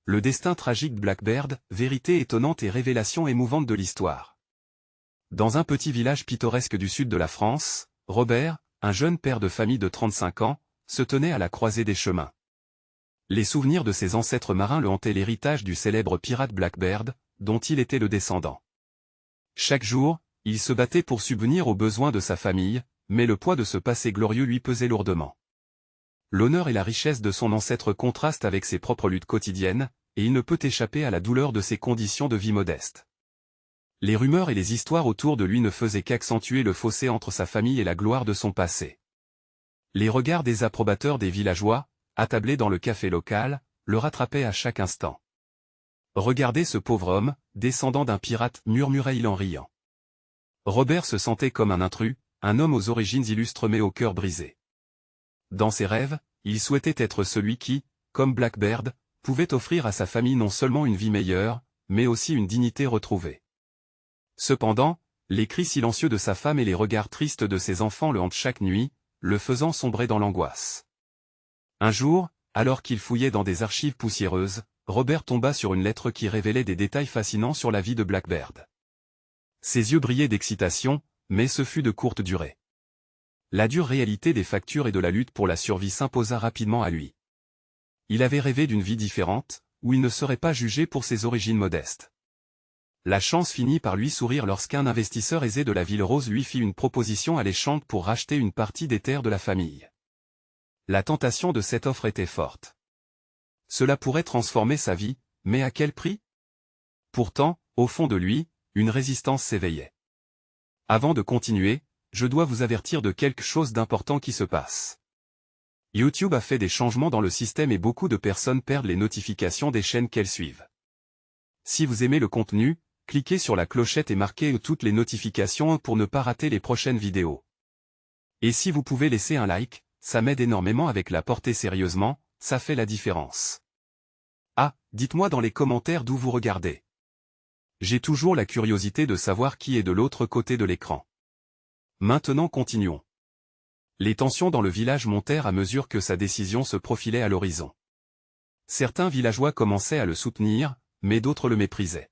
Le destin tragique de Blackbeard, vérité étonnante et révélation émouvante de l'histoire. Dans un petit village pittoresque du sud de la France, Robert, un jeune père de famille de 35 ans, se tenait à la croisée des chemins. Les souvenirs de ses ancêtres marins le hantaient, l'héritage du célèbre pirate Blackbeard, dont il était le descendant. Chaque jour, il se battait pour subvenir aux besoins de sa famille, mais le poids de ce passé glorieux lui pesait lourdement. L'honneur et la richesse de son ancêtre contrastent avec ses propres luttes quotidiennes, et il ne peut échapper à la douleur de ses conditions de vie modestes. Les rumeurs et les histoires autour de lui ne faisaient qu'accentuer le fossé entre sa famille et la gloire de son passé. Les regards désapprobateurs des villageois, attablés dans le café local, le rattrapaient à chaque instant. « Regardez ce pauvre homme, descendant d'un pirate, » murmurait-il en riant. Robert se sentait comme un intrus, un homme aux origines illustres mais au cœur brisé. Dans ses rêves, il souhaitait être celui qui, comme Blackbeard, pouvait offrir à sa famille non seulement une vie meilleure, mais aussi une dignité retrouvée. Cependant, les cris silencieux de sa femme et les regards tristes de ses enfants le hantent chaque nuit, le faisant sombrer dans l'angoisse. Un jour, alors qu'il fouillait dans des archives poussiéreuses, Robert tomba sur une lettre qui révélait des détails fascinants sur la vie de Blackbeard. Ses yeux brillaient d'excitation, mais ce fut de courte durée. La dure réalité des factures et de la lutte pour la survie s'imposa rapidement à lui. Il avait rêvé d'une vie différente, où il ne serait pas jugé pour ses origines modestes. La chance finit par lui sourire lorsqu'un investisseur aisé de la Ville Rose lui fit une proposition alléchante pour racheter une partie des terres de la famille. La tentation de cette offre était forte. Cela pourrait transformer sa vie, mais à quel prix? Pourtant, au fond de lui, une résistance s'éveillait. Avant de continuer, je dois vous avertir de quelque chose d'important qui se passe. YouTube a fait des changements dans le système et beaucoup de personnes perdent les notifications des chaînes qu'elles suivent. Si vous aimez le contenu, cliquez sur la clochette et marquez toutes les notifications pour ne pas rater les prochaines vidéos. Et si vous pouvez laisser un like, ça m'aide énormément avec la portée sérieusement, ça fait la différence. Ah, dites-moi dans les commentaires d'où vous regardez. J'ai toujours la curiosité de savoir qui est de l'autre côté de l'écran. Maintenant continuons. Les tensions dans le village montèrent à mesure que sa décision se profilait à l'horizon. Certains villageois commençaient à le soutenir, mais d'autres le méprisaient.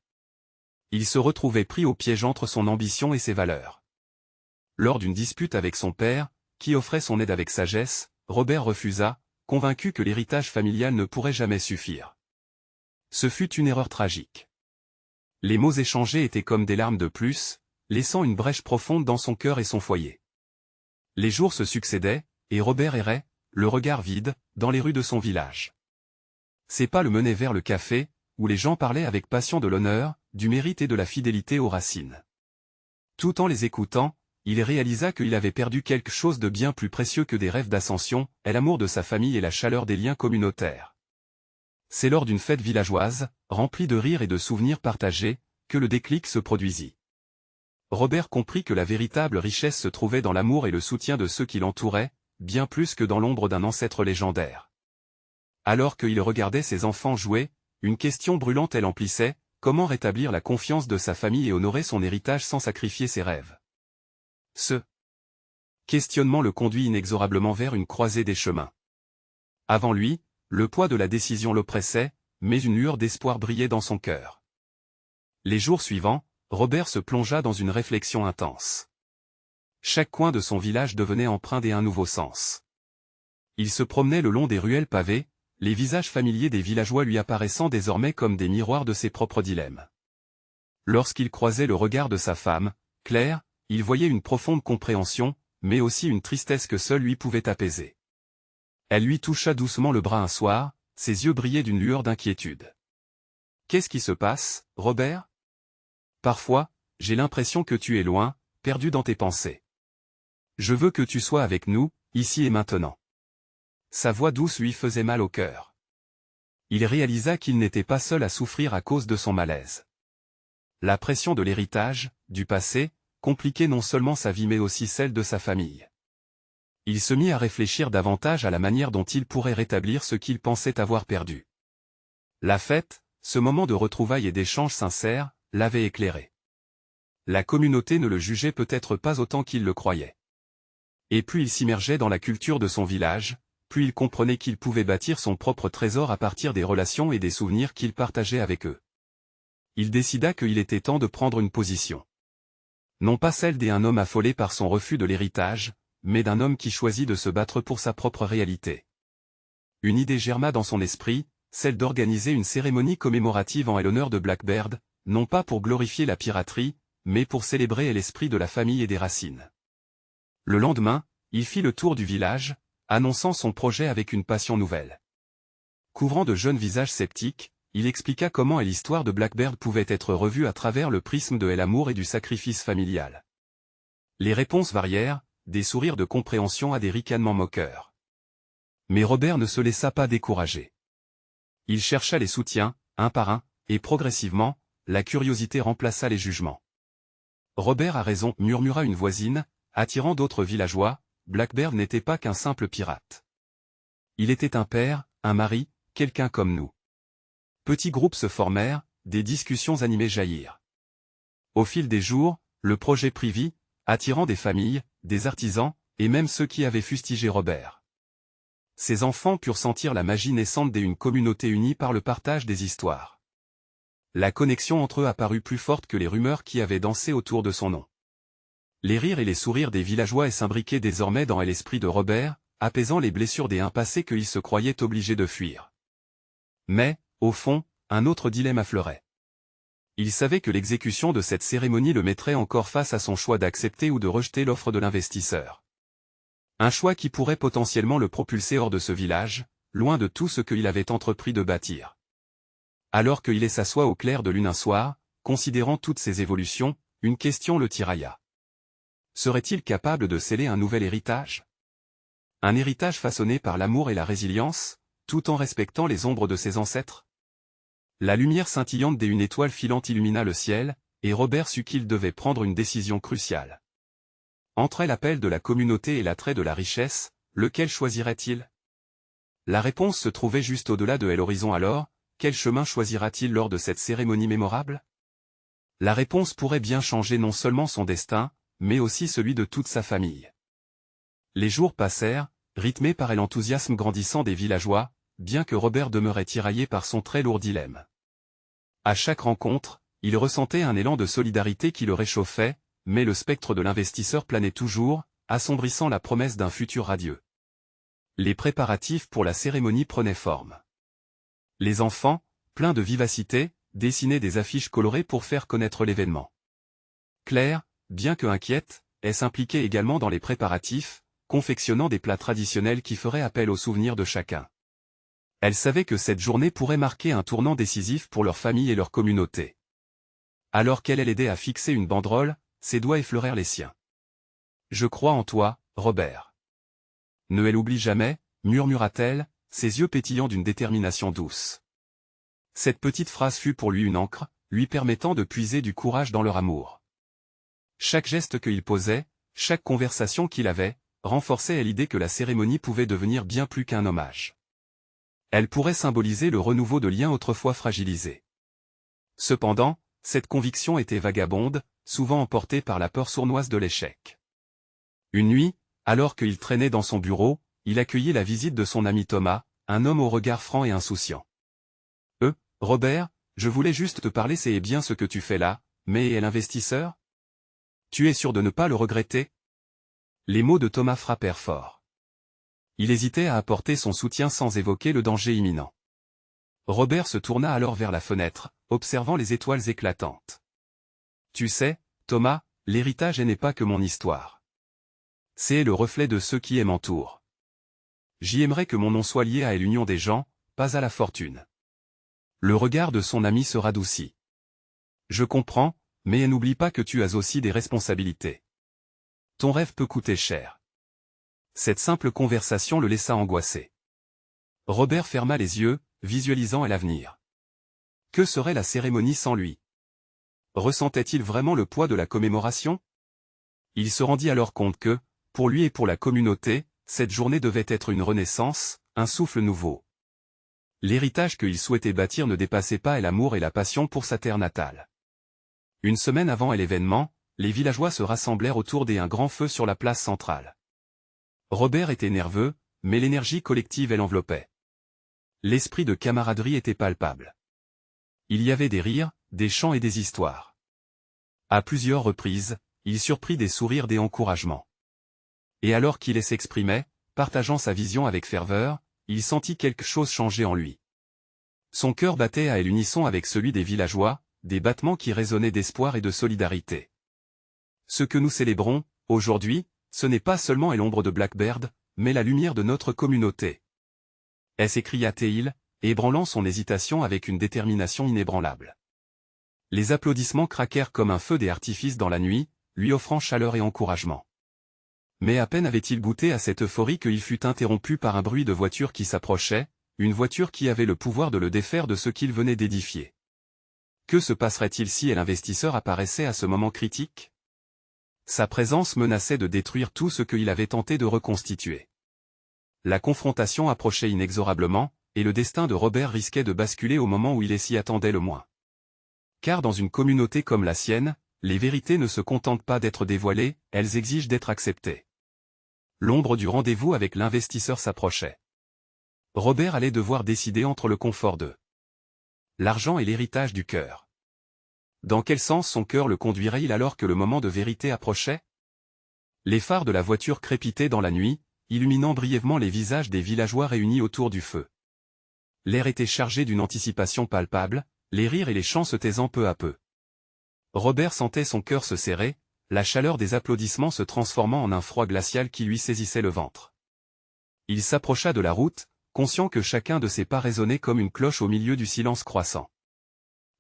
Il se retrouvait pris au piège entre son ambition et ses valeurs. Lors d'une dispute avec son père, qui offrait son aide avec sagesse, Robert refusa, convaincu que l'héritage familial ne pourrait jamais suffire. Ce fut une erreur tragique. Les mots échangés étaient comme des larmes de plus, laissant une brèche profonde dans son cœur et son foyer. Les jours se succédaient, et Robert errait, le regard vide, dans les rues de son village. Ses pas le menaient vers le café, où les gens parlaient avec passion de l'honneur, du mérite et de la fidélité aux racines. Tout en les écoutant, il réalisa qu'il avait perdu quelque chose de bien plus précieux que des rêves d'ascension, l'amour de sa famille et la chaleur des liens communautaires. C'est lors d'une fête villageoise, remplie de rires et de souvenirs partagés, que le déclic se produisit. Robert comprit que la véritable richesse se trouvait dans l'amour et le soutien de ceux qui l'entouraient, bien plus que dans l'ombre d'un ancêtre légendaire. Alors qu'il regardait ses enfants jouer, une question brûlante l'emplissait, comment rétablir la confiance de sa famille et honorer son héritage sans sacrifier ses rêves? Ce questionnement le conduit inexorablement vers une croisée des chemins. Avant lui, le poids de la décision l'oppressait, mais une lueur d'espoir brillait dans son cœur. Les jours suivants, Robert se plongea dans une réflexion intense. Chaque coin de son village devenait empreint d'un nouveau sens. Il se promenait le long des ruelles pavées, les visages familiers des villageois lui apparaissant désormais comme des miroirs de ses propres dilemmes. Lorsqu'il croisait le regard de sa femme, Claire, il voyait une profonde compréhension, mais aussi une tristesse que seul lui pouvait apaiser. Elle lui toucha doucement le bras un soir, ses yeux brillaient d'une lueur d'inquiétude. « Qu'est-ce qui se passe, Robert ? Parfois, j'ai l'impression que tu es loin, perdu dans tes pensées. Je veux que tu sois avec nous, ici et maintenant. » Sa voix douce lui faisait mal au cœur. Il réalisa qu'il n'était pas seul à souffrir à cause de son malaise. La pression de l'héritage, du passé, compliquait non seulement sa vie mais aussi celle de sa famille. Il se mit à réfléchir davantage à la manière dont il pourrait rétablir ce qu'il pensait avoir perdu. La fête, ce moment de retrouvailles et d'échanges sincères, l'avait éclairé. La communauté ne le jugeait peut-être pas autant qu'il le croyait. Et plus il s'immergeait dans la culture de son village, plus il comprenait qu'il pouvait bâtir son propre trésor à partir des relations et des souvenirs qu'il partageait avec eux. Il décida qu'il était temps de prendre une position. Non pas celle d'un homme affolé par son refus de l'héritage, mais d'un homme qui choisit de se battre pour sa propre réalité. Une idée germa dans son esprit, celle d'organiser une cérémonie commémorative en l'honneur de Blackbeard, non pas pour glorifier la piraterie, mais pour célébrer l'esprit de la famille et des racines. Le lendemain, il fit le tour du village, annonçant son projet avec une passion nouvelle. Couvrant de jeunes visages sceptiques, il expliqua comment l'histoire de Blackbeard pouvait être revue à travers le prisme de l'amour et du sacrifice familial. Les réponses varièrent, des sourires de compréhension à des ricanements moqueurs. Mais Robert ne se laissa pas décourager. Il chercha les soutiens, un par un, et progressivement, la curiosité remplaça les jugements. Robert a raison, murmura une voisine, attirant d'autres villageois, Blackbeard n'était pas qu'un simple pirate. Il était un père, un mari, quelqu'un comme nous. Petits groupes se formèrent, des discussions animées jaillirent. Au fil des jours, le projet prit vie, attirant des familles, des artisans, et même ceux qui avaient fustigé Robert. Ces enfants purent sentir la magie naissante d'une communauté unie par le partage des histoires. La connexion entre eux apparut plus forte que les rumeurs qui avaient dansé autour de son nom. Les rires et les sourires des villageois s'imbriquaient désormais dans l'esprit de Robert, apaisant les blessures des passés qu'il se croyait obligé de fuir. Mais, au fond, un autre dilemme affleurait. Il savait que l'exécution de cette cérémonie le mettrait encore face à son choix d'accepter ou de rejeter l'offre de l'investisseur. Un choix qui pourrait potentiellement le propulser hors de ce village, loin de tout ce qu'il avait entrepris de bâtir. Alors qu'il s'assoit au clair de lune un soir, considérant toutes ces évolutions, une question le tirailla. Serait-il capable de sceller un nouvel héritage? Un héritage façonné par l'amour et la résilience, tout en respectant les ombres de ses ancêtres? La lumière scintillante d'une étoile filante illumina le ciel, et Robert sut qu'il devait prendre une décision cruciale. Entre l'appel de la communauté et l'attrait de la richesse, lequel choisirait-il? La réponse se trouvait juste au-delà de l'horizon alors, quel chemin choisira-t-il lors de cette cérémonie mémorable? La réponse pourrait bien changer non seulement son destin, mais aussi celui de toute sa famille. Les jours passèrent, rythmés par l'enthousiasme grandissant des villageois, bien que Robert demeurait tiraillé par son très lourd dilemme. À chaque rencontre, il ressentait un élan de solidarité qui le réchauffait, mais le spectre de l'investisseur planait toujours, assombrissant la promesse d'un futur radieux. Les préparatifs pour la cérémonie prenaient forme. Les enfants, pleins de vivacité, dessinaient des affiches colorées pour faire connaître l'événement. Claire, bien que inquiète, s'impliquait également dans les préparatifs, confectionnant des plats traditionnels qui feraient appel aux souvenirs de chacun. Elle savait que cette journée pourrait marquer un tournant décisif pour leur famille et leur communauté. Alors qu'elle l'aidait à fixer une banderole, ses doigts effleurèrent les siens. « Je crois en toi, Robert. » Ne l'oublie jamais, murmura-t-elle, ses yeux pétillant d'une détermination douce. Cette petite phrase fut pour lui une encre, lui permettant de puiser du courage dans leur amour. Chaque geste qu'il posait, chaque conversation qu'il avait, renforçait l'idée que la cérémonie pouvait devenir bien plus qu'un hommage. Elle pourrait symboliser le renouveau de liens autrefois fragilisés. Cependant, cette conviction était vagabonde, souvent emportée par la peur sournoise de l'échec. Une nuit, alors qu'il traînait dans son bureau, il accueillit la visite de son ami Thomas, un homme au regard franc et insouciant. « Robert, je voulais juste te parler, c'est bien ce que tu fais là, mais et l'investisseur? Tu es sûr de ne pas le regretter ?» Les mots de Thomas frappèrent fort. Il hésitait à apporter son soutien sans évoquer le danger imminent. Robert se tourna alors vers la fenêtre, observant les étoiles éclatantes. « Tu sais, Thomas, l'héritage n'est pas que mon histoire. C'est le reflet de ceux qui m'entourent. J'y aimerais que mon nom soit lié à l'union des gens, pas à la fortune. » Le regard de son ami se radoucit. « Je comprends, mais n'oublie pas que tu as aussi des responsabilités. Ton rêve peut coûter cher. » Cette simple conversation le laissa angoissé. Robert ferma les yeux, visualisant l'avenir. Que serait la cérémonie sans lui? Ressentait-il vraiment le poids de la commémoration? Il se rendit alors compte que, pour lui et pour la communauté, cette journée devait être une renaissance, un souffle nouveau. L'héritage qu'il souhaitait bâtir ne dépassait pas l'amour et la passion pour sa terre natale. Une semaine avant l'événement, les villageois se rassemblèrent autour d'un grand feu sur la place centrale. Robert était nerveux, mais l'énergie collective l'enveloppait. L'esprit de camaraderie était palpable. Il y avait des rires, des chants et des histoires. À plusieurs reprises, il surprit des sourires, des encouragements. Et alors qu'il s'exprimait, partageant sa vision avec ferveur, il sentit quelque chose changer en lui. Son cœur battait à l'unisson avec celui des villageois, des battements qui résonnaient d'espoir et de solidarité. Ce que nous célébrons, aujourd'hui, ce n'est pas seulement l'ombre de Blackbeard, mais la lumière de notre communauté. S'écria-t-il, ébranlant son hésitation avec une détermination inébranlable. Les applaudissements craquèrent comme un feu des artifices dans la nuit, lui offrant chaleur et encouragement. Mais à peine avait-il goûté à cette euphorie qu'il fut interrompu par un bruit de voiture qui s'approchait, une voiture qui avait le pouvoir de le défaire de ce qu'il venait d'édifier. Que se passerait-il si l'investisseur apparaissait à ce moment critique? Sa présence menaçait de détruire tout ce qu'il avait tenté de reconstituer. La confrontation approchait inexorablement, et le destin de Robert risquait de basculer au moment où il s'y attendait le moins. Car dans une communauté comme la sienne, les vérités ne se contentent pas d'être dévoilées, elles exigent d'être acceptées. L'ombre du rendez-vous avec l'investisseur s'approchait. Robert allait devoir décider entre le confort de l'argent et l'héritage du cœur. Dans quel sens son cœur le conduirait-il alors que le moment de vérité approchait? Les phares de la voiture crépitaient dans la nuit, illuminant brièvement les visages des villageois réunis autour du feu. L'air était chargé d'une anticipation palpable, les rires et les chants se taisant peu à peu. Robert sentait son cœur se serrer, la chaleur des applaudissements se transformant en un froid glacial qui lui saisissait le ventre. Il s'approcha de la route, conscient que chacun de ses pas résonnait comme une cloche au milieu du silence croissant.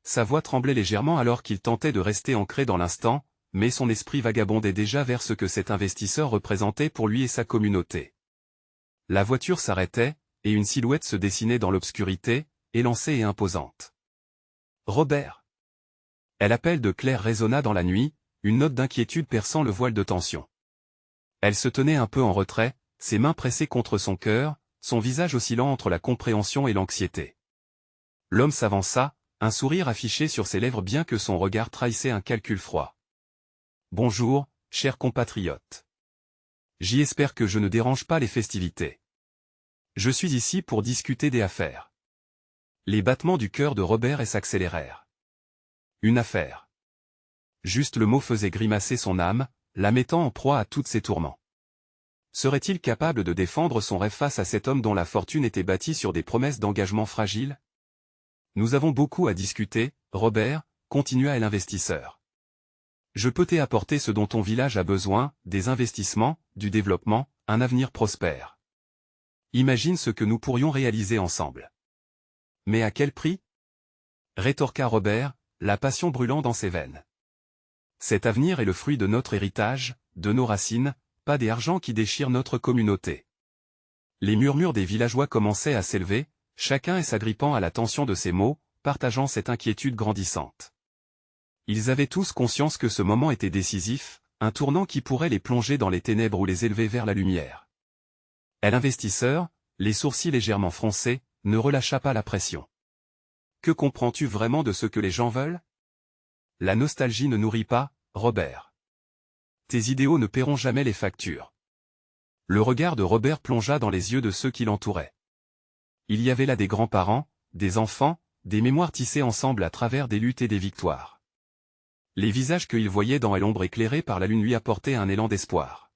Sa voix tremblait légèrement alors qu'il tentait de rester ancré dans l'instant, mais son esprit vagabondait déjà vers ce que cet investisseur représentait pour lui et sa communauté. La voiture s'arrêtait, et une silhouette se dessinait dans l'obscurité, élancée et imposante. Robert. L'appel de Claire résonna dans la nuit, une note d'inquiétude perçant le voile de tension. Elle se tenait un peu en retrait, ses mains pressées contre son cœur, son visage oscillant entre la compréhension et l'anxiété. L'homme s'avança, un sourire affiché sur ses lèvres bien que son regard trahissait un calcul froid. « Bonjour, chers compatriotes. J'espère que je ne dérange pas les festivités. Je suis ici pour discuter des affaires. » Les battements du cœur de Robert s'accélérèrent. Une affaire. Juste le mot faisait grimacer son âme, la mettant en proie à tous ses tourments. Serait-il capable de défendre son rêve face à cet homme dont la fortune était bâtie sur des promesses d'engagement fragiles? Nous avons beaucoup à discuter, Robert, continua l'investisseur. Je peux t'apporter ce dont ton village a besoin, des investissements, du développement, un avenir prospère. Imagine ce que nous pourrions réaliser ensemble. Mais à quel prix? Rétorqua Robert, la passion brûlant dans ses veines. Cet avenir est le fruit de notre héritage, de nos racines, pas des argents qui déchirent notre communauté. Les murmures des villageois commençaient à s'élever, chacun s'agrippant à la tension de ces mots, partageant cette inquiétude grandissante. Ils avaient tous conscience que ce moment était décisif, un tournant qui pourrait les plonger dans les ténèbres ou les élever vers la lumière. L'investisseur, les sourcils légèrement froncés, ne relâcha pas la pression. Que comprends-tu vraiment de ce que les gens veulent? La nostalgie ne nourrit pas, Robert. Tes idéaux ne paieront jamais les factures. Le regard de Robert plongea dans les yeux de ceux qui l'entouraient. Il y avait là des grands-parents, des enfants, des mémoires tissées ensemble à travers des luttes et des victoires. Les visages qu'il voyait dans l'ombre éclairée par la lune lui apportaient un élan d'espoir.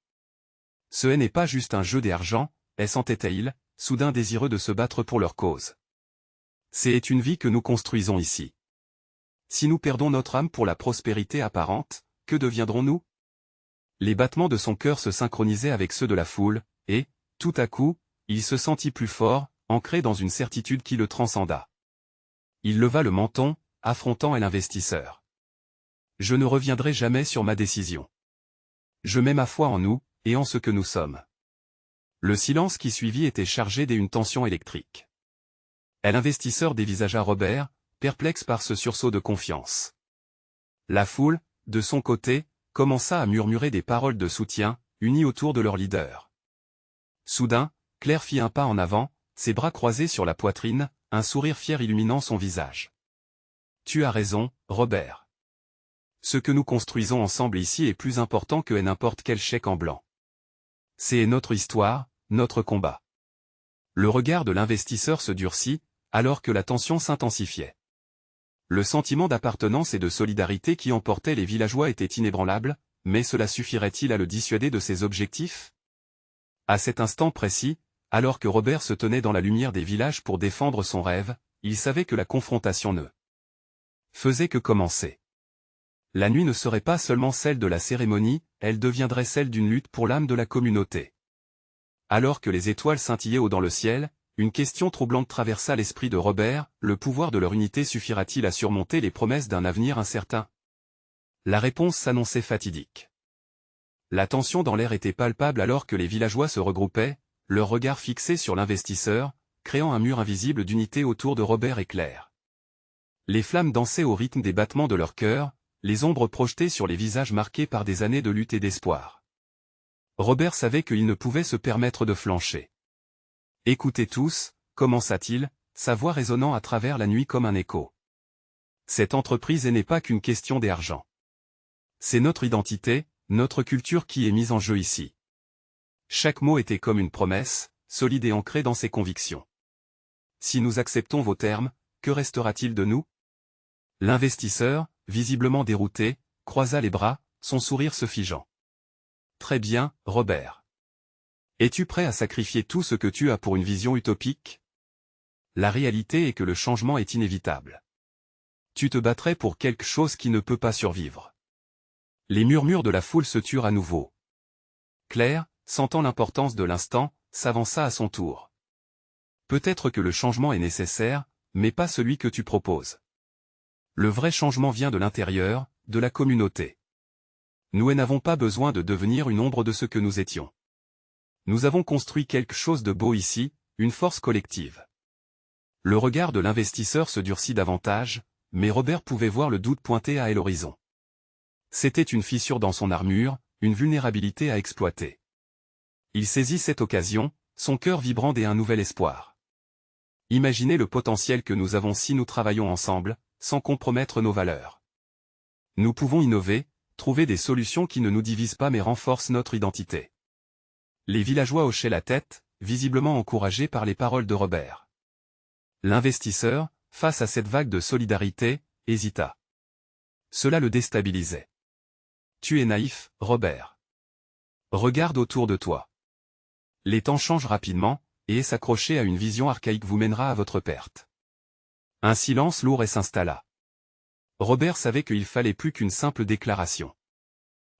Ce n'est pas juste un jeu d'argent, s'entêtait-il, soudain désireux de se battre pour leur cause. C'est une vie que nous construisons ici. Si nous perdons notre âme pour la prospérité apparente, que deviendrons-nous? Les battements de son cœur se synchronisaient avec ceux de la foule, et, tout à coup, il se sentit plus fort, ancré dans une certitude qui le transcenda. Il leva le menton, affrontant l'investisseur. Je ne reviendrai jamais sur ma décision. Je mets ma foi en nous, et en ce que nous sommes. Le silence qui suivit était chargé d'une tension électrique. L'investisseur dévisagea Robert, perplexe par ce sursaut de confiance. La foule, de son côté, commença à murmurer des paroles de soutien, unies autour de leur leader. Soudain, Claire fit un pas en avant, ses bras croisés sur la poitrine, un sourire fier illuminant son visage. Tu as raison, Robert. Ce que nous construisons ensemble ici est plus important que n'importe quel chèque en blanc. C'est notre histoire, notre combat. Le regard de l'investisseur se durcit, alors que la tension s'intensifiait. Le sentiment d'appartenance et de solidarité qui emportait les villageois était inébranlable, mais cela suffirait-il à le dissuader de ses objectifs? À cet instant précis, alors que Robert se tenait dans la lumière des villages pour défendre son rêve, il savait que la confrontation ne faisait que commencer. La nuit ne serait pas seulement celle de la cérémonie, elle deviendrait celle d'une lutte pour l'âme de la communauté. Alors que les étoiles scintillaient haut dans le ciel, une question troublante traversa l'esprit de Robert, le pouvoir de leur unité suffira-t-il à surmonter les promesses d'un avenir incertain? La réponse s'annonçait fatidique. La tension dans l'air était palpable alors que les villageois se regroupaient, leur regard fixé sur l'investisseur, créant un mur invisible d'unité autour de Robert et Claire. Les flammes dansaient au rythme des battements de leur cœur, les ombres projetées sur les visages marqués par des années de lutte et d'espoir. Robert savait qu'il ne pouvait se permettre de flancher. « Écoutez tous », commença-t-il, sa voix résonnant à travers la nuit comme un écho. Cette entreprise n'est pas qu'une question d'argent. C'est notre identité, notre culture qui est mise en jeu ici. Chaque mot était comme une promesse, solide et ancrée dans ses convictions. Si nous acceptons vos termes, que restera-t-il de nous? L'investisseur, visiblement dérouté, croisa les bras, son sourire se figeant. Très bien, Robert. Es-tu prêt à sacrifier tout ce que tu as pour une vision utopique? La réalité est que le changement est inévitable. Tu te battrais pour quelque chose qui ne peut pas survivre. Les murmures de la foule se turent à nouveau. Claire, sentant l'importance de l'instant, s'avança à son tour. Peut-être que le changement est nécessaire, mais pas celui que tu proposes. Le vrai changement vient de l'intérieur, de la communauté. Nous n'avons pas besoin de devenir une ombre de ce que nous étions. Nous avons construit quelque chose de beau ici, une force collective. Le regard de l'investisseur se durcit davantage, mais Robert pouvait voir le doute pointer à l'horizon. C'était une fissure dans son armure, une vulnérabilité à exploiter. Il saisit cette occasion, son cœur vibrant d'un nouvel espoir. Imaginez le potentiel que nous avons si nous travaillons ensemble, sans compromettre nos valeurs. Nous pouvons innover, trouver des solutions qui ne nous divisent pas mais renforcent notre identité. Les villageois hochaient la tête, visiblement encouragés par les paroles de Robert. L'investisseur, face à cette vague de solidarité, hésita. Cela le déstabilisait. Tu es naïf, Robert. Regarde autour de toi. Les temps changent rapidement, et s'accrocher à une vision archaïque vous mènera à votre perte. Un silence lourd s'installa. Robert savait qu'il fallait plus qu'une simple déclaration.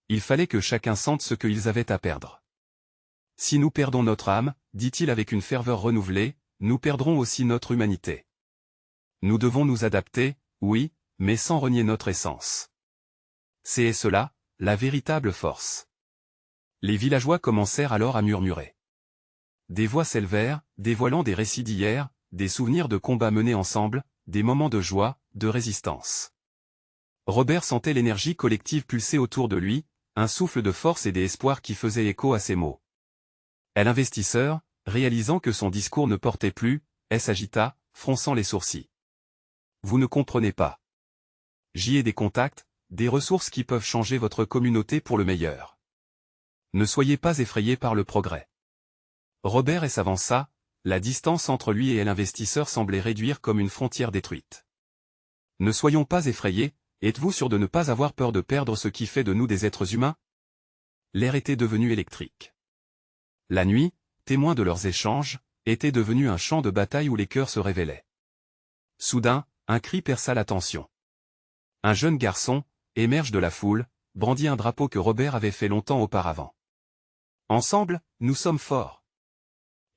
Il fallait que chacun sente ce qu'ils avaient à perdre. Si nous perdons notre âme, dit-il avec une ferveur renouvelée, nous perdrons aussi notre humanité. Nous devons nous adapter, oui, mais sans renier notre essence. C'est cela, la véritable force. Les villageois commencèrent alors à murmurer. Des voix s'élevèrent, dévoilant des récits d'hier, des souvenirs de combats menés ensemble, des moments de joie, de résistance. Robert sentait l'énergie collective pulser autour de lui, un souffle de force et d'espoir qui faisait écho à ses mots. L'investisseur, réalisant que son discours ne portait plus, s'agita, fronçant les sourcils. Vous ne comprenez pas. J'y ai des contacts, des ressources qui peuvent changer votre communauté pour le meilleur. Ne soyez pas effrayés par le progrès. Robert s'avança, la distance entre lui et l'investisseur semblait réduire comme une frontière détruite. Ne soyons pas effrayés, êtes-vous sûr de ne pas avoir peur de perdre ce qui fait de nous des êtres humains? L'air était devenu électrique. La nuit, témoin de leurs échanges, était devenue un champ de bataille où les cœurs se révélaient. Soudain, un cri perça la tension. Un jeune garçon, émerge de la foule, brandit un drapeau que Robert avait fait longtemps auparavant. Ensemble, nous sommes forts.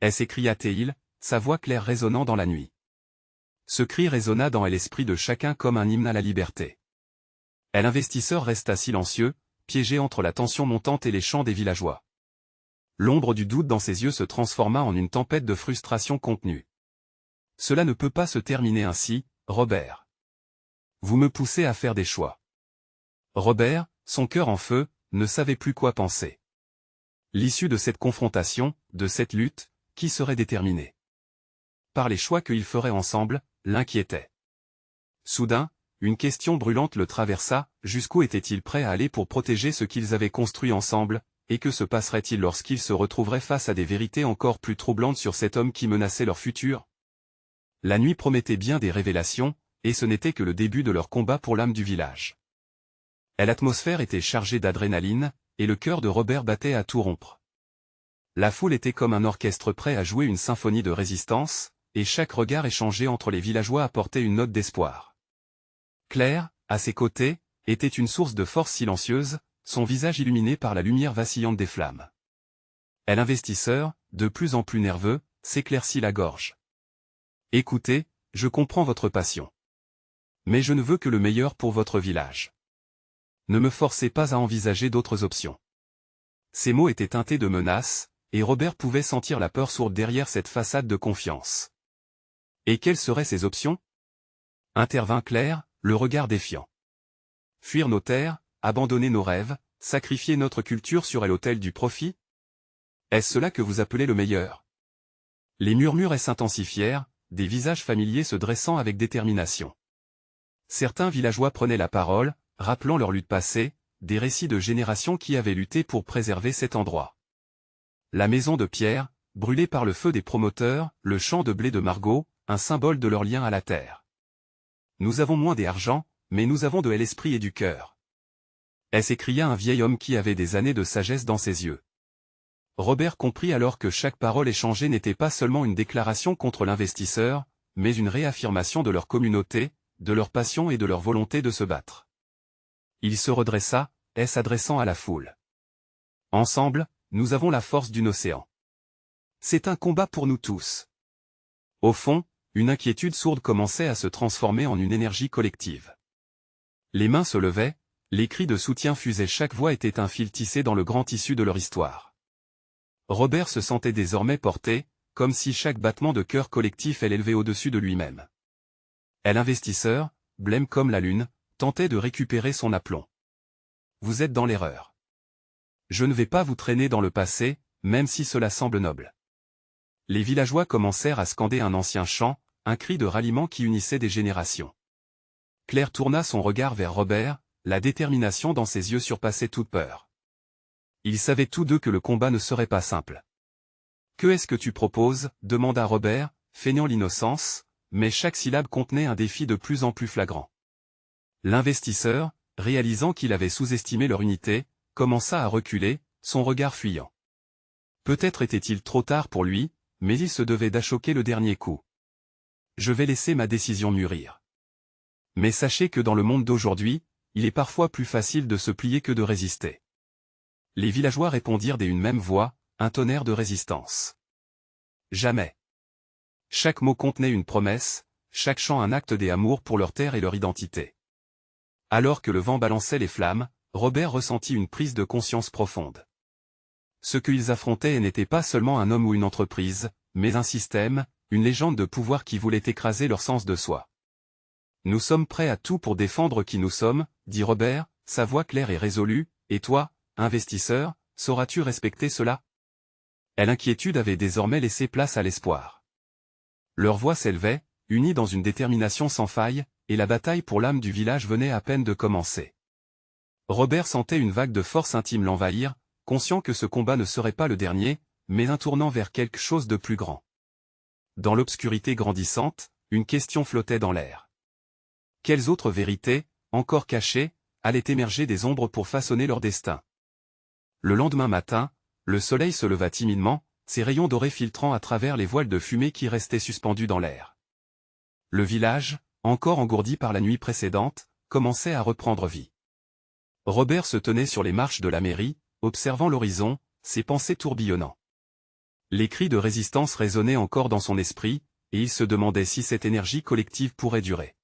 S'écria-t-il, sa voix claire résonnant dans la nuit. Ce cri résonna dans l'esprit de chacun comme un hymne à la liberté. L'investisseur resta silencieux, piégé entre la tension montante et les chants des villageois. L'ombre du doute dans ses yeux se transforma en une tempête de frustration contenue. Cela ne peut pas se terminer ainsi, Robert. Vous me poussez à faire des choix. Robert, son cœur en feu, ne savait plus quoi penser. L'issue de cette confrontation, de cette lutte, qui serait déterminée par les choix qu'ils feraient ensemble, l'inquiétait. Soudain, une question brûlante le traversa, jusqu'où étaient-ils prêts à aller pour protéger ce qu'ils avaient construit ensemble, et que se passerait-il lorsqu'ils se retrouveraient face à des vérités encore plus troublantes sur cet homme qui menaçait leur futur? La nuit promettait bien des révélations, et ce n'était que le début de leur combat pour l'âme du village. L'atmosphère était chargée d'adrénaline, et le cœur de Robert battait à tout rompre. La foule était comme un orchestre prêt à jouer une symphonie de résistance, et chaque regard échangé entre les villageois apportait une note d'espoir. Claire, à ses côtés, était une source de force silencieuse, son visage illuminé par la lumière vacillante des flammes. L'investisseur, de plus en plus nerveux, s'éclaircit la gorge. « Écoutez, je comprends votre passion. Mais je ne veux que le meilleur pour votre village. Ne me forcez pas à envisager d'autres options. » Ces mots étaient teintés de menaces, et Robert pouvait sentir la peur sourde derrière cette façade de confiance. Et quelles seraient ces options? Intervint Claire, le regard défiant. Fuir nos terres, abandonner nos rêves, sacrifier notre culture sur l'autel du profit? Est-ce cela que vous appelez le meilleur? Les murmures s'intensifièrent, des visages familiers se dressant avec détermination. Certains villageois prenaient la parole, rappelant leur lutte passée, des récits de générations qui avaient lutté pour préserver cet endroit. La maison de pierre, brûlée par le feu des promoteurs, le champ de blé de Margot, un symbole de leur lien à la terre. Nous avons moins d'argent, mais nous avons de l'esprit et du cœur. S'écria un vieil homme qui avait des années de sagesse dans ses yeux. Robert comprit alors que chaque parole échangée n'était pas seulement une déclaration contre l'investisseur, mais une réaffirmation de leur communauté, de leur passion et de leur volonté de se battre. Il se redressa, s'adressant à la foule. Ensemble, nous avons la force d'une océan. C'est un combat pour nous tous. Au fond, une inquiétude sourde commençait à se transformer en une énergie collective. Les mains se levaient, les cris de soutien fusaient, chaque voix était un fil tissé dans le grand tissu de leur histoire. Robert se sentait désormais porté, comme si chaque battement de cœur collectif l'élevait au-dessus de lui-même. L'investisseur, blême comme la lune, tentait de récupérer son aplomb. Vous êtes dans l'erreur. Je ne vais pas vous traîner dans le passé, même si cela semble noble. Les villageois commencèrent à scander un ancien chant, un cri de ralliement qui unissait des générations. Claire tourna son regard vers Robert, la détermination dans ses yeux surpassait toute peur. Ils savaient tous deux que le combat ne serait pas simple. « Que est-ce que tu proposes » demanda Robert, feignant l'innocence, mais chaque syllabe contenait un défi de plus en plus flagrant. L'investisseur, réalisant qu'il avait sous-estimé leur unité, commença à reculer, son regard fuyant. Peut-être était-il trop tard pour lui, mais il se devait d'achoquer le dernier coup. Je vais laisser ma décision mûrir. Mais sachez que dans le monde d'aujourd'hui, il est parfois plus facile de se plier que de résister. Les villageois répondirent d'une même voix, un tonnerre de résistance. Jamais. Chaque mot contenait une promesse, chaque chant un acte d'amour pour leur terre et leur identité. Alors que le vent balançait les flammes, Robert ressentit une prise de conscience profonde. Ce qu'ils affrontaient n'était pas seulement un homme ou une entreprise, mais un système, une légende de pouvoir qui voulait écraser leur sens de soi. Nous sommes prêts à tout pour défendre qui nous sommes, dit Robert, sa voix claire et résolue, et toi, investisseur, sauras-tu respecter cela? L'inquiétude avait désormais laissé place à l'espoir. Leurs voix s'élevaient, unies dans une détermination sans faille, et la bataille pour l'âme du village venait à peine de commencer. Robert sentait une vague de force intime l'envahir, conscient que ce combat ne serait pas le dernier, mais un tournant vers quelque chose de plus grand. Dans l'obscurité grandissante, une question flottait dans l'air. Quelles autres vérités, encore cachées, allaient émerger des ombres pour façonner leur destin? Le lendemain matin, le soleil se leva timidement, ses rayons dorés filtrant à travers les voiles de fumée qui restaient suspendus dans l'air. Le village, encore engourdi par la nuit précédente, commençait à reprendre vie. Robert se tenait sur les marches de la mairie, observant l'horizon, ses pensées tourbillonnant. Les cris de résistance résonnaient encore dans son esprit, et il se demandait si cette énergie collective pourrait durer.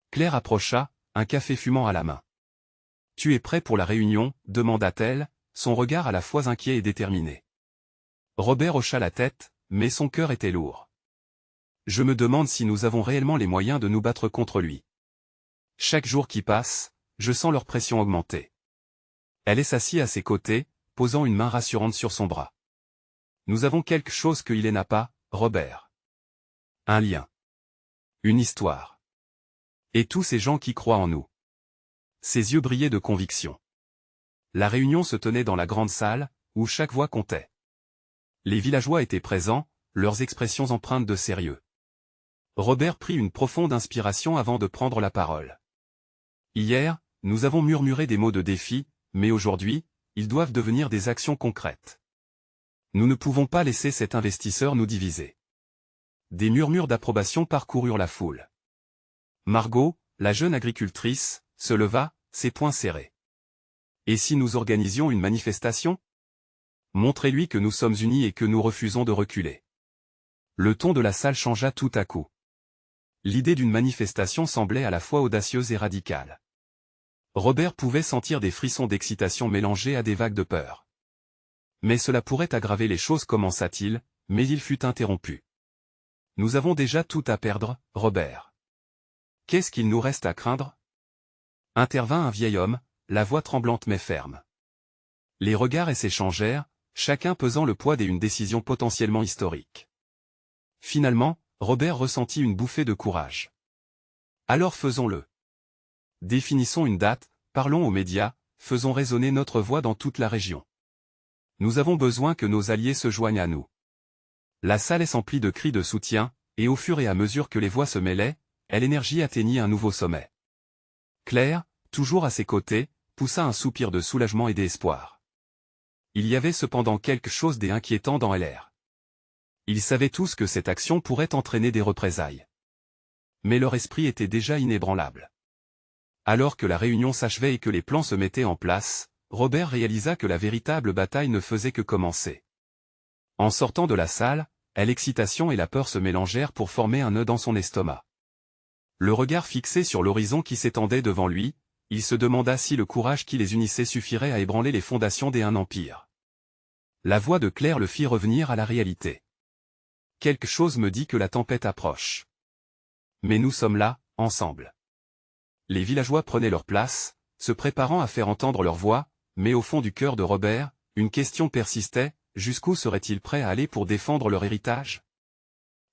Claire approcha, un café fumant à la main. « Tu es prêt pour la réunion » demanda-t-elle, son regard à la fois inquiet et déterminé. Robert hocha la tête, mais son cœur était lourd. « Je me demande si nous avons réellement les moyens de nous battre contre lui. Chaque jour qui passe, je sens leur pression augmenter. » Elle s'assit à ses côtés, posant une main rassurante sur son bras. « Nous avons quelque chose que il n'a pas, Robert. Un lien. Une histoire. Et tous ces gens qui croient en nous. » Ses yeux brillaient de conviction. La réunion se tenait dans la grande salle, où chaque voix comptait. Les villageois étaient présents, leurs expressions empreintes de sérieux. Robert prit une profonde inspiration avant de prendre la parole. Hier, nous avons murmuré des mots de défi, mais aujourd'hui, ils doivent devenir des actions concrètes. Nous ne pouvons pas laisser cet investisseur nous diviser. Des murmures d'approbation parcoururent la foule. Margot, la jeune agricultrice, se leva, ses poings serrés. Et si nous organisions une manifestation? Montrez-lui que nous sommes unis et que nous refusons de reculer. Le ton de la salle changea tout à coup. L'idée d'une manifestation semblait à la fois audacieuse et radicale. Robert pouvait sentir des frissons d'excitation mélangés à des vagues de peur. Mais cela pourrait aggraver les choses, commença-t-il, mais il fut interrompu. Nous avons déjà tout à perdre, Robert. Qu'est-ce qu'il nous reste à craindre? Intervint un vieil homme, la voix tremblante mais ferme. Les regards s'échangèrent, chacun pesant le poids d'une décision potentiellement historique. Finalement, Robert ressentit une bouffée de courage. Alors faisons-le. Définissons une date, parlons aux médias, faisons résonner notre voix dans toute la région. Nous avons besoin que nos alliés se joignent à nous. La salle s'emplit de cris de soutien, et au fur et à mesure que les voix se mêlaient, l'énergie atteignit un nouveau sommet. Claire, toujours à ses côtés, poussa un soupir de soulagement et d'espoir. Il y avait cependant quelque chose d'inquiétant dans l'air. Ils savaient tous que cette action pourrait entraîner des représailles. Mais leur esprit était déjà inébranlable. Alors que la réunion s'achevait et que les plans se mettaient en place, Robert réalisa que la véritable bataille ne faisait que commencer. En sortant de la salle, l'excitation et la peur se mélangèrent pour former un nœud dans son estomac. Le regard fixé sur l'horizon qui s'étendait devant lui, il se demanda si le courage qui les unissait suffirait à ébranler les fondations d'un empire. La voix de Claire le fit revenir à la réalité. Quelque chose me dit que la tempête approche. Mais nous sommes là, ensemble. Les villageois prenaient leur place, se préparant à faire entendre leur voix, mais au fond du cœur de Robert, une question persistait, jusqu'où seraient-ils prêts à aller pour défendre leur héritage?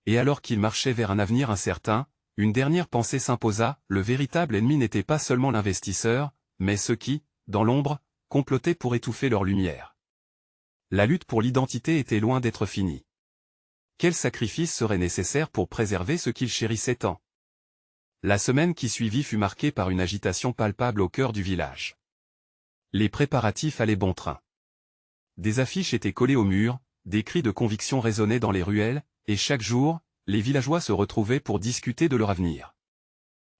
Et alors qu'ils marchaient vers un avenir incertain, une dernière pensée s'imposa, le véritable ennemi n'était pas seulement l'investisseur, mais ceux qui, dans l'ombre, complotaient pour étouffer leur lumière. La lutte pour l'identité était loin d'être finie. Quel sacrifice serait nécessaire pour préserver ce qu'ils chérissaient tant? La semaine qui suivit fut marquée par une agitation palpable au cœur du village. Les préparatifs allaient bon train. Des affiches étaient collées au mur, des cris de conviction résonnaient dans les ruelles, et chaque jour, les villageois se retrouvaient pour discuter de leur avenir.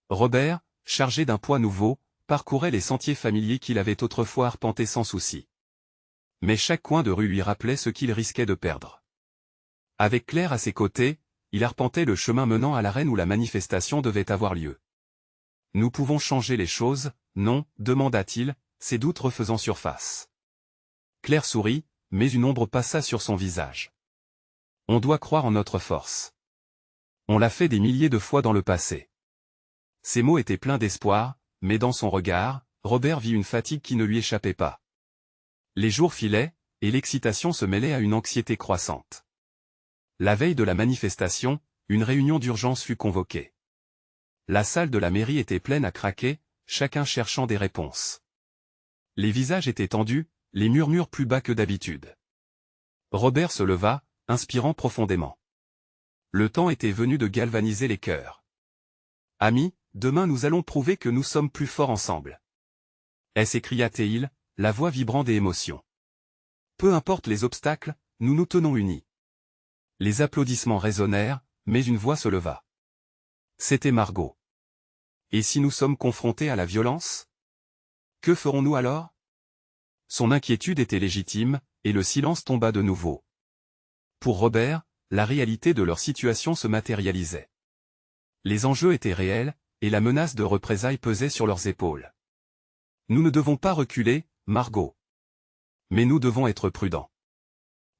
Robert, chargé d'un poids nouveau, parcourait les sentiers familiers qu'il avait autrefois arpentés sans souci. Mais chaque coin de rue lui rappelait ce qu'il risquait de perdre. Avec Claire à ses côtés, il arpentait le chemin menant à l'arène où la manifestation devait avoir lieu. « Nous pouvons changer les choses, non ?» demanda-t-il, ses doutes refaisant surface. Claire sourit, mais une ombre passa sur son visage. « On doit croire en notre force. On l'a fait des milliers de fois dans le passé. » Ces mots étaient pleins d'espoir, mais dans son regard, Robert vit une fatigue qui ne lui échappait pas. Les jours filaient, et l'excitation se mêlait à une anxiété croissante. La veille de la manifestation, une réunion d'urgence fut convoquée. La salle de la mairie était pleine à craquer, chacun cherchant des réponses. Les visages étaient tendus, les murmures plus bas que d'habitude. Robert se leva, inspirant profondément. Le temps était venu de galvaniser les cœurs. « Amis, demain nous allons prouver que nous sommes plus forts ensemble. » s'écria-t-il, la voix vibrant d'émotion. Peu importe les obstacles, nous nous tenons unis. Les applaudissements résonnèrent, mais une voix se leva. C'était Margot. Et si nous sommes confrontés à la violence? Que ferons-nous alors? Son inquiétude était légitime, et le silence tomba de nouveau. Pour Robert, la réalité de leur situation se matérialisait. Les enjeux étaient réels, et la menace de représailles pesait sur leurs épaules. Nous ne devons pas reculer, Margot. Mais nous devons être prudents.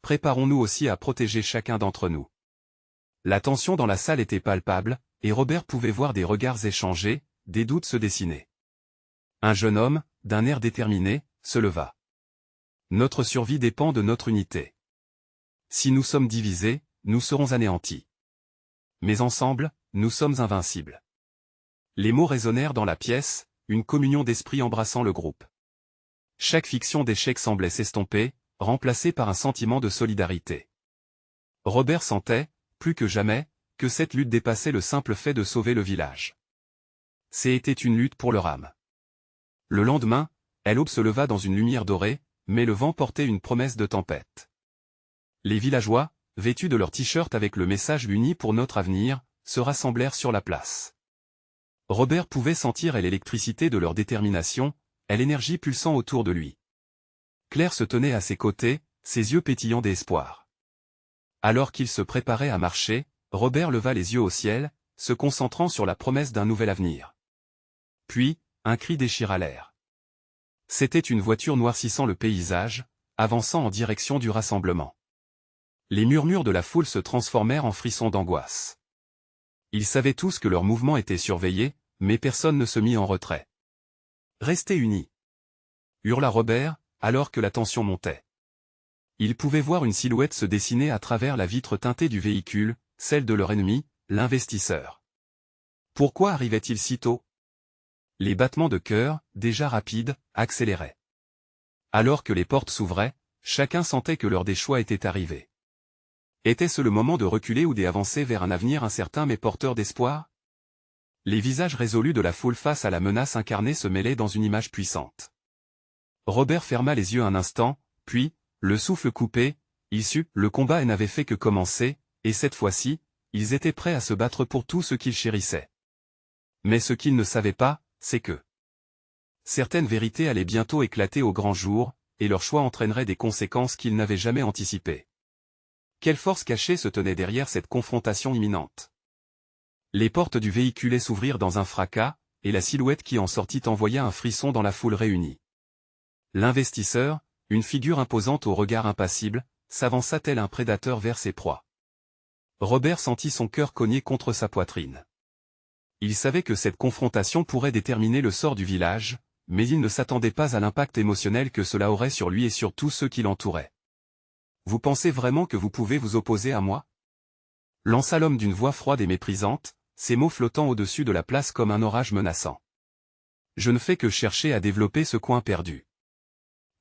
Préparons-nous aussi à protéger chacun d'entre nous. La tension dans la salle était palpable, et Robert pouvait voir des regards échangés, des doutes se dessiner. Un jeune homme, d'un air déterminé, se leva. Notre survie dépend de notre unité. Si nous sommes divisés, nous serons anéantis. Mais ensemble, nous sommes invincibles. Les mots résonnèrent dans la pièce, une communion d'esprit embrassant le groupe. Chaque fiction d'échec semblait s'estomper, remplacée par un sentiment de solidarité. Robert sentait, plus que jamais, que cette lutte dépassait le simple fait de sauver le village. C'était une lutte pour leur âme. Le lendemain, l'aube se leva dans une lumière dorée, mais le vent portait une promesse de tempête. Les villageois, vêtus de leurs t-shirts avec le message « Unis pour notre avenir », se rassemblèrent sur la place. Robert pouvait sentir l'électricité de leur détermination, l'énergie pulsant autour de lui. Claire se tenait à ses côtés, ses yeux pétillants d'espoir. Alors qu'il se préparait à marcher, Robert leva les yeux au ciel, se concentrant sur la promesse d'un nouvel avenir. Puis, un cri déchira l'air. C'était une voiture noircissant le paysage, avançant en direction du rassemblement. Les murmures de la foule se transformèrent en frissons d'angoisse. Ils savaient tous que leur mouvement était surveillé, mais personne ne se mit en retrait. « Restez unis !» hurla Robert, alors que la tension montait. Ils pouvaient voir une silhouette se dessiner à travers la vitre teintée du véhicule, celle de leur ennemi, l'investisseur. Pourquoi arrivait-il si tôt? Les battements de cœur, déjà rapides, accéléraient. Alors que les portes s'ouvraient, chacun sentait que l'heure des choix était arrivée. Était-ce le moment de reculer ou d'avancer vers un avenir incertain mais porteur d'espoir? Les visages résolus de la foule face à la menace incarnée se mêlaient dans une image puissante. Robert ferma les yeux un instant, puis, le souffle coupé, il sut, le combat n'avait fait que commencer, et cette fois-ci, ils étaient prêts à se battre pour tout ce qu'ils chérissaient. Mais ce qu'ils ne savaient pas, c'est que certaines vérités allaient bientôt éclater au grand jour, et leur choix entraînerait des conséquences qu'ils n'avaient jamais anticipées. Quelle force cachée se tenait derrière cette confrontation imminente? Les portes du véhicule s'ouvrirent dans un fracas, et la silhouette qui en sortit envoya un frisson dans la foule réunie. L'investisseur, une figure imposante au regard impassible, s'avança tel un prédateur vers ses proies. Robert sentit son cœur cogner contre sa poitrine. Il savait que cette confrontation pourrait déterminer le sort du village, mais il ne s'attendait pas à l'impact émotionnel que cela aurait sur lui et sur tous ceux qui l'entouraient. « Vous pensez vraiment que vous pouvez vous opposer à moi ?» lança l'homme d'une voix froide et méprisante, ses mots flottant au-dessus de la place comme un orage menaçant. « Je ne fais que chercher à développer ce coin perdu.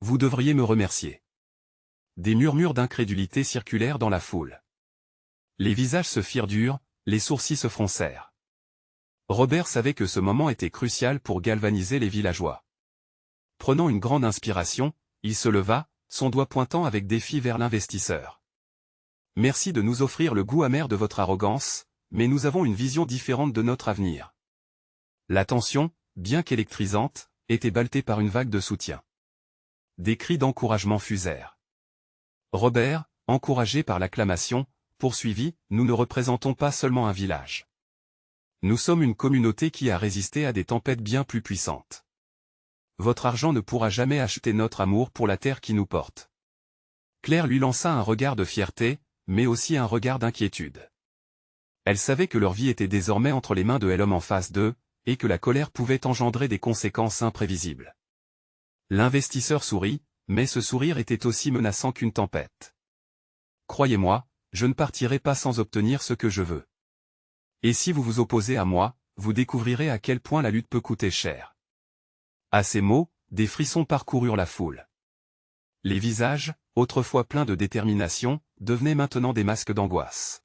Vous devriez me remercier. » Des murmures d'incrédulité circulèrent dans la foule. Les visages se firent durs, les sourcils se froncèrent. Robert savait que ce moment était crucial pour galvaniser les villageois. Prenant une grande inspiration, il se leva, son doigt pointant avec défi vers l'investisseur. « Merci de nous offrir le goût amer de votre arrogance, mais nous avons une vision différente de notre avenir. » La tension, bien qu'électrisante, était balletée par une vague de soutien. Des cris d'encouragement fusèrent. Robert, encouragé par l'acclamation, poursuivit, « Nous ne représentons pas seulement un village. Nous sommes une communauté qui a résisté à des tempêtes bien plus puissantes. Votre argent ne pourra jamais acheter notre amour pour la terre qui nous porte. » Claire lui lança un regard de fierté, mais aussi un regard d'inquiétude. Elle savait que leur vie était désormais entre les mains de l'homme en face d'eux, et que la colère pouvait engendrer des conséquences imprévisibles. L'investisseur sourit, mais ce sourire était aussi menaçant qu'une tempête. « Croyez-moi, je ne partirai pas sans obtenir ce que je veux. Et si vous vous opposez à moi, vous découvrirez à quel point la lutte peut coûter cher. » À ces mots, des frissons parcoururent la foule. Les visages, autrefois pleins de détermination, devenaient maintenant des masques d'angoisse.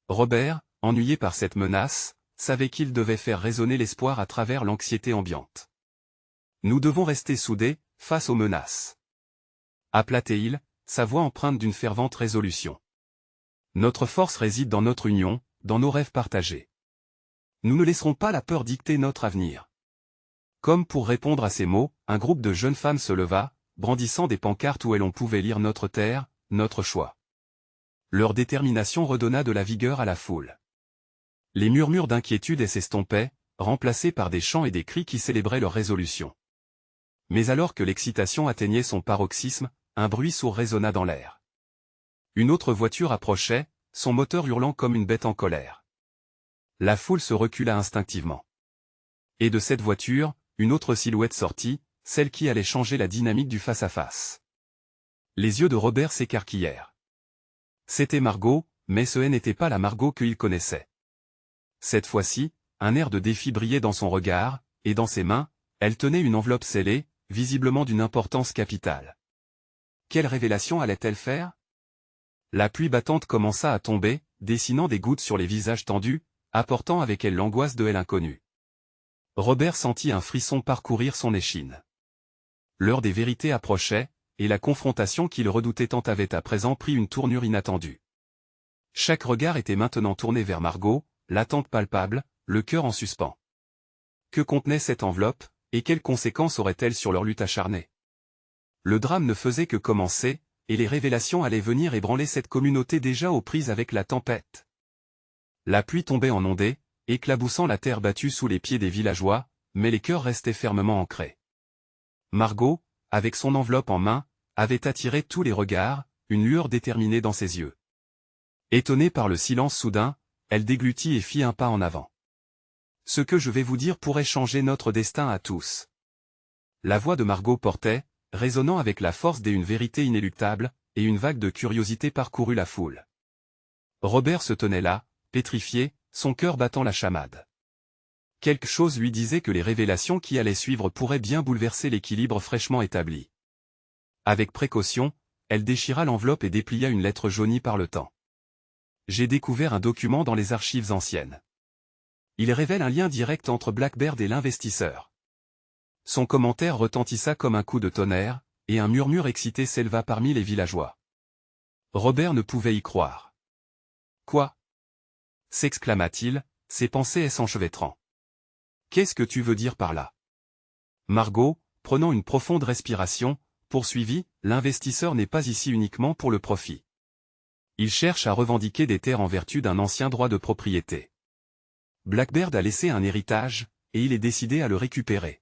Robert, ennuyé par cette menace, savait qu'il devait faire résonner l'espoir à travers l'anxiété ambiante. « Nous devons rester soudés, face aux menaces. » appelait-il, sa voix empreinte d'une fervente résolution. « Notre force réside dans notre union, dans nos rêves partagés. Nous ne laisserons pas la peur dicter notre avenir. » Comme pour répondre à ces mots, un groupe de jeunes femmes se leva, brandissant des pancartes où l'on pouvait lire « Notre terre, notre choix ». Leur détermination redonna de la vigueur à la foule. Les murmures d'inquiétude s'estompaient, remplacés par des chants et des cris qui célébraient leur résolution. Mais alors que l'excitation atteignait son paroxysme, un bruit sourd résonna dans l'air. Une autre voiture approchait, son moteur hurlant comme une bête en colère. La foule se recula instinctivement. Et de cette voiture, une autre silhouette sortit, celle qui allait changer la dynamique du face-à-face. Les yeux de Robert s'écarquillèrent. C'était Margot, mais ce n'était pas la Margot qu'il connaissait. Cette fois-ci, un air de défi brillait dans son regard, et dans ses mains, elle tenait une enveloppe scellée, visiblement d'une importance capitale. Quelle révélation allait-elle faire? La pluie battante commença à tomber, dessinant des gouttes sur les visages tendus, apportant avec elle l'angoisse de l'inconnu. Robert sentit un frisson parcourir son échine. L'heure des vérités approchait, et la confrontation qu'il redoutait tant avait à présent pris une tournure inattendue. Chaque regard était maintenant tourné vers Margot, l'attente palpable, le cœur en suspens. Que contenait cette enveloppe, et quelles conséquences aurait-elle sur leur lutte acharnée? Le drame ne faisait que commencer, et les révélations allaient venir ébranler cette communauté déjà aux prises avec la tempête. La pluie tombait en ondées, éclaboussant la terre battue sous les pieds des villageois, mais les cœurs restaient fermement ancrés. Margot, avec son enveloppe en main, avait attiré tous les regards, une lueur déterminée dans ses yeux. Étonnée par le silence soudain, elle déglutit et fit un pas en avant. Ce que je vais vous dire pourrait changer notre destin à tous. La voix de Margot portait, résonnant avec la force d'une vérité inéluctable, et une vague de curiosité parcourut la foule. Robert se tenait là, pétrifié, son cœur battant la chamade. Quelque chose lui disait que les révélations qui allaient suivre pourraient bien bouleverser l'équilibre fraîchement établi. Avec précaution, elle déchira l'enveloppe et déplia une lettre jaunie par le temps. J'ai découvert un document dans les archives anciennes. Il révèle un lien direct entre Blackbeard et l'investisseur. Son commentaire retentissa comme un coup de tonnerre, et un murmure excité s'éleva parmi les villageois. Robert ne pouvait y croire. Quoi? S'exclama-t-il, ses pensées s'enchevêtrant. Qu'est-ce que tu veux dire par là? Margot, prenant une profonde respiration, poursuivit, l'investisseur n'est pas ici uniquement pour le profit. Il cherche à revendiquer des terres en vertu d'un ancien droit de propriété. Blackbeard a laissé un héritage, et il est décidé à le récupérer.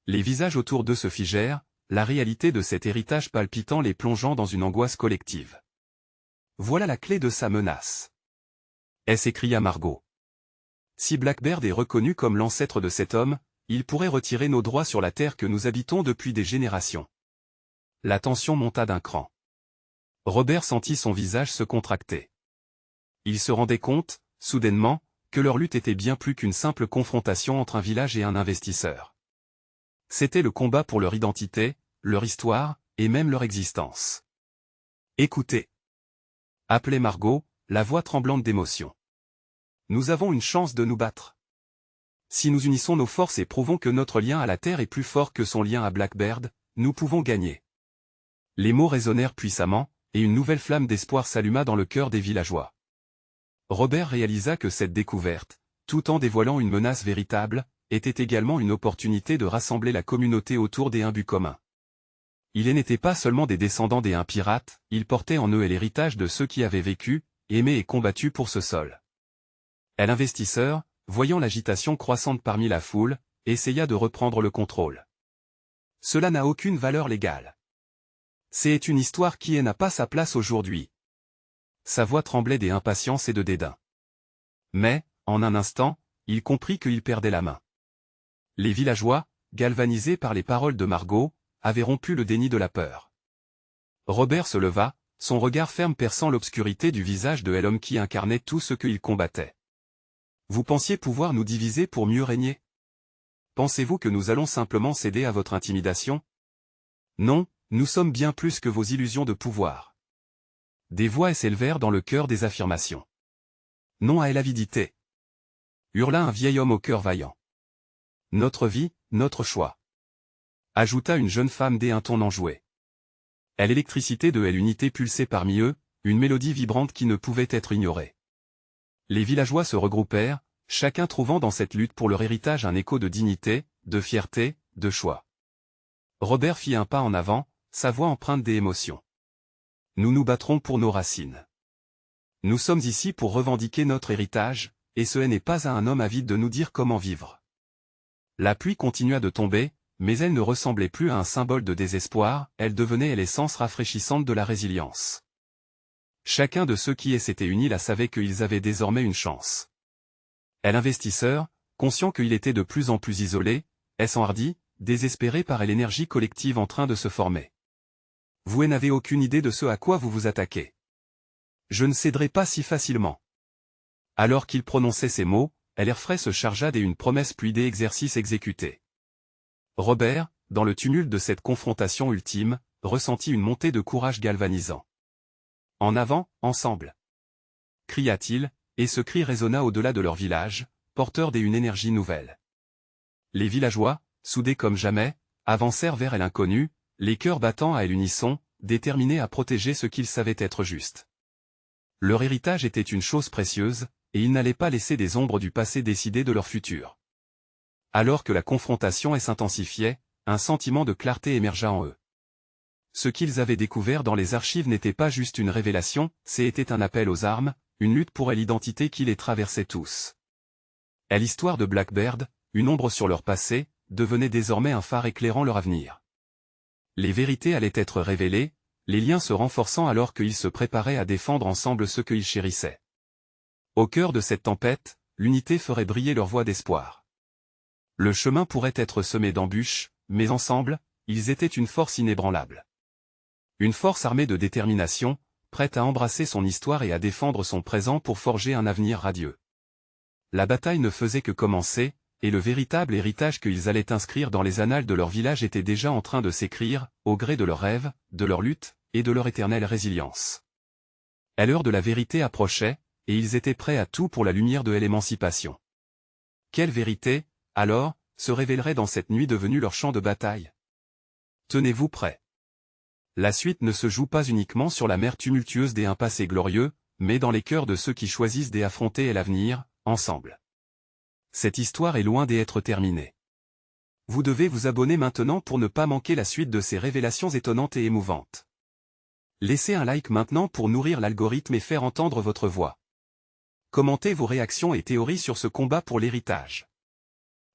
Les visages autour d'eux se figèrent, la réalité de cet héritage palpitant les plongeant dans une angoisse collective. Voilà la clé de sa menace. S'écria Margot. Si Blackbeard est reconnu comme l'ancêtre de cet homme, il pourrait retirer nos droits sur la terre que nous habitons depuis des générations. La tension monta d'un cran. Robert sentit son visage se contracter. Il se rendait compte, soudainement, que leur lutte était bien plus qu'une simple confrontation entre un village et un investisseur. C'était le combat pour leur identité, leur histoire, et même leur existence. Écoutez. Appelait Margot, la voix tremblante d'émotion. Nous avons une chance de nous battre. Si nous unissons nos forces et prouvons que notre lien à la terre est plus fort que son lien à Blackbeard, nous pouvons gagner. Les mots résonnèrent puissamment, et une nouvelle flamme d'espoir s'alluma dans le cœur des villageois. Robert réalisa que cette découverte, tout en dévoilant une menace véritable, était également une opportunité de rassembler la communauté autour des buts communs. Ils n'étaient pas seulement des descendants des pirates, ils portaient en eux l'héritage de ceux qui avaient vécu, aimé et combattu pour ce sol. L'investisseur, voyant l'agitation croissante parmi la foule, essaya de reprendre le contrôle. Cela n'a aucune valeur légale. C'est une histoire qui n'a pas sa place aujourd'hui. Sa voix tremblait d'impatience et de dédain. Mais, en un instant, il comprit qu'il perdait la main. Les villageois, galvanisés par les paroles de Margot, avaient rompu le déni de la peur. Robert se leva, son regard ferme perçant l'obscurité du visage de l'homme qui incarnait tout ce qu'il combattait. Vous pensiez pouvoir nous diviser pour mieux régner? Pensez-vous que nous allons simplement céder à votre intimidation? Non, nous sommes bien plus que vos illusions de pouvoir. Des voix s'élevèrent dans le cœur des affirmations. Non à l'avidité. Hurla un vieil homme au cœur vaillant. Notre vie, notre choix. Ajouta une jeune femme d'un ton enjoué. L'électricité de l'unité pulsait parmi eux, une mélodie vibrante qui ne pouvait être ignorée. Les villageois se regroupèrent, chacun trouvant dans cette lutte pour leur héritage un écho de dignité, de fierté, de choix. Robert fit un pas en avant, sa voix empreinte d'émotion. Nous nous battrons pour nos racines. Nous sommes ici pour revendiquer notre héritage, et ce n'est pas à un homme avide de nous dire comment vivre. La pluie continua de tomber, mais elle ne ressemblait plus à un symbole de désespoir, elle devenait l'essence rafraîchissante de la résilience. Chacun de ceux qui s'étaient unis la savait qu'ils avaient désormais une chance. L'investisseur, conscient qu'il était de plus en plus isolé, s'enhardit, désespéré par l'énergie collective en train de se former. Vous n'avez aucune idée de ce à quoi vous vous attaquez. Je ne céderai pas si facilement. Alors qu'il prononçait ces mots, l'air frais se chargea d'une promesse puis d'exercices exécutés. Robert, dans le tumulte de cette confrontation ultime, ressentit une montée de courage galvanisant. « En avant, ensemble !» cria-t-il, et ce cri résonna au-delà de leur village, porteur d'une énergie nouvelle. Les villageois, soudés comme jamais, avancèrent vers l'inconnu, les cœurs battant à l'unisson, déterminés à protéger ce qu'ils savaient être juste. Leur héritage était une chose précieuse, et ils n'allaient pas laisser des ombres du passé décider de leur futur. Alors que la confrontation s'intensifiait, un sentiment de clarté émergea en eux. Ce qu'ils avaient découvert dans les archives n'était pas juste une révélation, c'était un appel aux armes, une lutte pour l'identité qui les traversait tous. Et l'histoire de Blackbeard, une ombre sur leur passé, devenait désormais un phare éclairant leur avenir. Les vérités allaient être révélées, les liens se renforçant alors qu'ils se préparaient à défendre ensemble ce qu'ils chérissaient. Au cœur de cette tempête, l'unité ferait briller leur voie d'espoir. Le chemin pourrait être semé d'embûches, mais ensemble, ils étaient une force inébranlable. Une force armée de détermination, prête à embrasser son histoire et à défendre son présent pour forger un avenir radieux. La bataille ne faisait que commencer, et le véritable héritage qu'ils allaient inscrire dans les annales de leur village était déjà en train de s'écrire, au gré de leurs rêves, de leur lutte, et de leur éternelle résilience. Et l'heure de la vérité approchait, et ils étaient prêts à tout pour la lumière de l'émancipation. Quelle vérité, alors, se révélerait dans cette nuit devenue leur champ de bataille? Tenez-vous prêts. La suite ne se joue pas uniquement sur la mer tumultueuse des passés glorieux, mais dans les cœurs de ceux qui choisissent d'affronter l'avenir, ensemble. Cette histoire est loin d'être terminée. Vous devez vous abonner maintenant pour ne pas manquer la suite de ces révélations étonnantes et émouvantes. Laissez un like maintenant pour nourrir l'algorithme et faire entendre votre voix. Commentez vos réactions et théories sur ce combat pour l'héritage.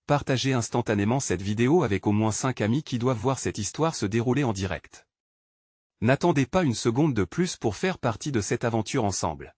Partagez instantanément cette vidéo avec au moins 5 amis qui doivent voir cette histoire se dérouler en direct. N'attendez pas une seconde de plus pour faire partie de cette aventure ensemble.